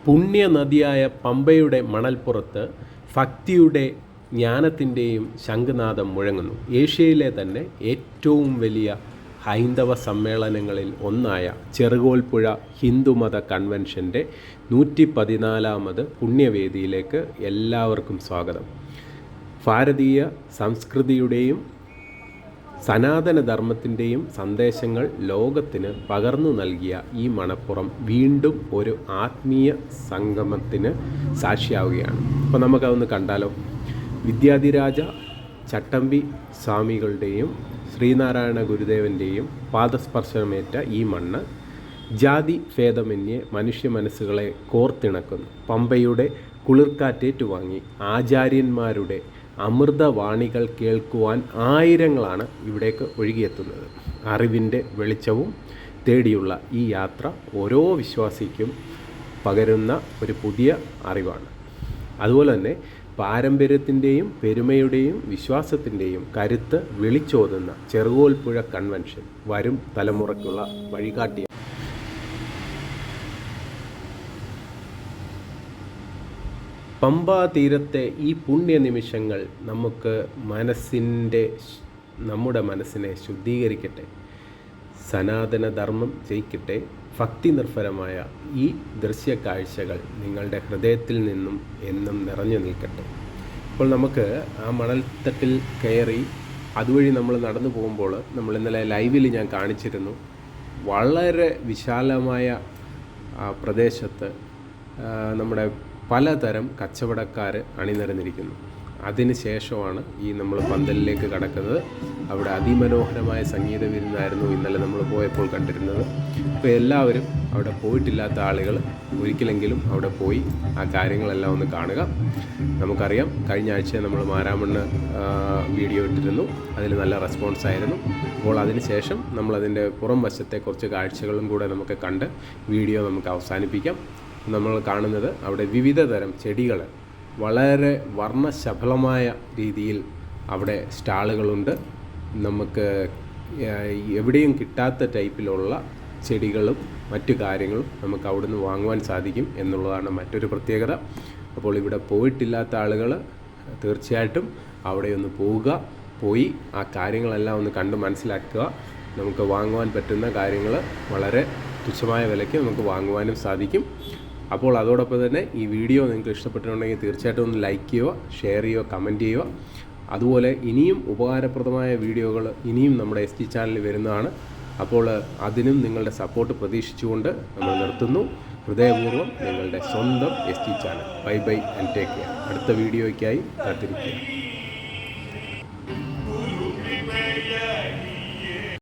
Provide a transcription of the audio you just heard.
പുണ്യനദിയായ പമ്പയുടെ മണൽപ്പുറത്ത് ഭക്തിയുടെ ജ്ഞാനത്തിൻ്റെയും ശംഖുനാദം മുഴങ്ങുന്നു. ഏഷ്യയിലെ തന്നെ ഏറ്റവും വലിയ ഹൈന്ദവ സമ്മേളനങ്ങളിൽ ഒന്നായ ചെറുകോൽപ്പുഴ ഹിന്ദുമത കൺവെൻഷൻ്റെ 114ാമത് പുണ്യവേദിയിലേക്ക് എല്ലാവർക്കും സ്വാഗതം. ഭാരതീയ സംസ്കൃതിയുടെയും സനാതനധർമ്മത്തിൻ്റെയും സന്ദേശങ്ങൾ ലോകത്തിന് പകർന്നു നൽകിയ ഈ മണപ്പുറം വീണ്ടും ഒരു ആത്മീയ സംഗമത്തിന് സാക്ഷിയാവുകയാണ്. അപ്പോൾ നമുക്കതൊന്ന് കണ്ടാലോ. വിദ്യാധിരാജ ചട്ടമ്പി സ്വാമികളുടെയും ശ്രീനാരായണ ഗുരുദേവൻ്റെയും പാദസ്പർശനമേറ്റ ഈ മണ്ണ് ജാതി ഭേദമന്യേ മനുഷ്യ മനസ്സുകളെ കോർത്തിണക്കുന്നു. പമ്പയുടെ കുളിർക്കാറ്റേറ്റുവാങ്ങി ആചാര്യന്മാരുടെ അമൃതവാണികൾ കേൾക്കുവാൻ ആയിരങ്ങളാണ് ഇവിടേക്ക് ഒഴുകിയെത്തുന്നത്. അറിവിൻ്റെ വെളിച്ചവും തേടിയുള്ള ഈ യാത്ര ഓരോ വിശ്വാസിക്കും പകരുന്ന ഒരു പുതിയ അറിവാണ്. അതുപോലെ തന്നെ പാരമ്പര്യത്തിൻ്റെയും പെരുമയുടെയും വിശ്വാസത്തിൻ്റെയും കരുത്ത് വിളിച്ചോതുന്ന ചെറുകോൽപ്പുഴ കൺവെൻഷൻ വരും തലമുറയ്ക്കുള്ള വഴികാട്ടിയാണ്. പമ്പാ തീരത്തെ ഈ പുണ്യനിമിഷങ്ങൾ നമ്മുടെ മനസ്സിനെ ശുദ്ധീകരിക്കട്ടെ. സനാതനധർമ്മം ജയിക്കട്ടെ. ഭക്തി നിർഭരമായ ഈ ദൃശ്യക്കാഴ്ചകൾ നിങ്ങളുടെ ഹൃദയത്തിൽ നിന്നും എന്നും നിറഞ്ഞു നിൽക്കട്ടെ. അപ്പോൾ നമുക്ക് ആ മണൽത്തട്ടിൽ കയറി അതുവഴി നമ്മൾ നടന്നു പോകുമ്പോൾ നമ്മൾ ഇന്നലെ ലൈവിൽ ഞാൻ കാണിച്ചിരുന്നു, വളരെ വിശാലമായ പ്രദേശത്ത് നമ്മുടെ പലതരം കച്ചവടക്കാർ അണിനിരന്നിരിക്കുന്നു. അതിന് ശേഷമാണ് ഈ നമ്മൾ പന്തലിലേക്ക് കടക്കുന്നത്. അവിടെ അതിമനോഹരമായ സംഗീത വിരുന്നായിരുന്നു ഇന്നലെ നമ്മൾ പോയപ്പോൾ കണ്ടിരുന്നത്. അപ്പോൾ എല്ലാവരും അവിടെ പോയിട്ടില്ലാത്ത ആളുകൾ ഒരിക്കലെങ്കിലും അവിടെ പോയി ആ കാര്യങ്ങളെല്ലാം ഒന്ന് കാണുക. നമുക്കറിയാം, കഴിഞ്ഞ ആഴ്ച നമ്മൾ മാരാമണ്ണ് വീഡിയോ ഇട്ടിരുന്നു, അതിൽ നല്ല റെസ്പോൺസ് ആയിരുന്നു. അപ്പോൾ അതിന് ശേഷം നമ്മളതിൻ്റെ പുറം വശത്തെ കുറച്ച് കാഴ്ചകളും കൂടെ നമുക്ക് കണ്ട് വീഡിയോ നമുക്ക് അവസാനിപ്പിക്കാം. നമ്മൾ കാണുന്നത് അവിടെ വിവിധ തരം ചെടികൾ വളരെ വർണ്ണശബളമായ രീതിയിൽ അവിടെ സ്റ്റാളുകളുണ്ട്. നമുക്ക് എവിടെയും കിട്ടാത്ത ടൈപ്പിലുള്ള ചെടികളും മറ്റു കാര്യങ്ങളും നമുക്ക് അവിടുന്ന് വാങ്ങുവാൻ സാധിക്കും എന്നുള്ളതാണ് മറ്റൊരു പ്രത്യേകത. അപ്പോൾ ഇവിടെ പോയിട്ടില്ലാത്ത ആളുകൾ തീർച്ചയായിട്ടും അവിടെ ഒന്ന് പോയി ആ കാര്യങ്ങളെല്ലാം ഒന്ന് കണ്ട് മനസ്സിലാക്കുക. നമുക്ക് വാങ്ങുവാൻ പറ്റുന്ന കാര്യങ്ങൾ വളരെ തുച്ഛമായ വിലയ്ക്ക് നമുക്ക് വാങ്ങുവാനും സാധിക്കും. അപ്പോൾ അതോടൊപ്പം തന്നെ ഈ വീഡിയോ നിങ്ങൾക്ക് ഇഷ്ടപ്പെട്ടിട്ടുണ്ടെങ്കിൽ തീർച്ചയായിട്ടും ഒന്ന് ലൈക്ക് ചെയ്യുക, ഷെയർ ചെയ്യുക, കമൻറ്റ് ചെയ്യുക. അതുപോലെ ഇനിയും ഉപകാരപ്രദമായ വീഡിയോകൾ ഇനിയും നമ്മുടെ ST ചാനലിൽ വരുന്നതാണ്. അപ്പോൾ അതിനും നിങ്ങളുടെ സപ്പോർട്ട് പ്രതീക്ഷിച്ചുകൊണ്ട് നമ്മൾ നിർത്തുന്നു. ഹൃദയപൂർവ്വം നിങ്ങളുടെ സ്വന്തം ST channel. Bye and take care. അടുത്ത വീഡിയോയ്ക്കായി കാത്തിരിക്കുക.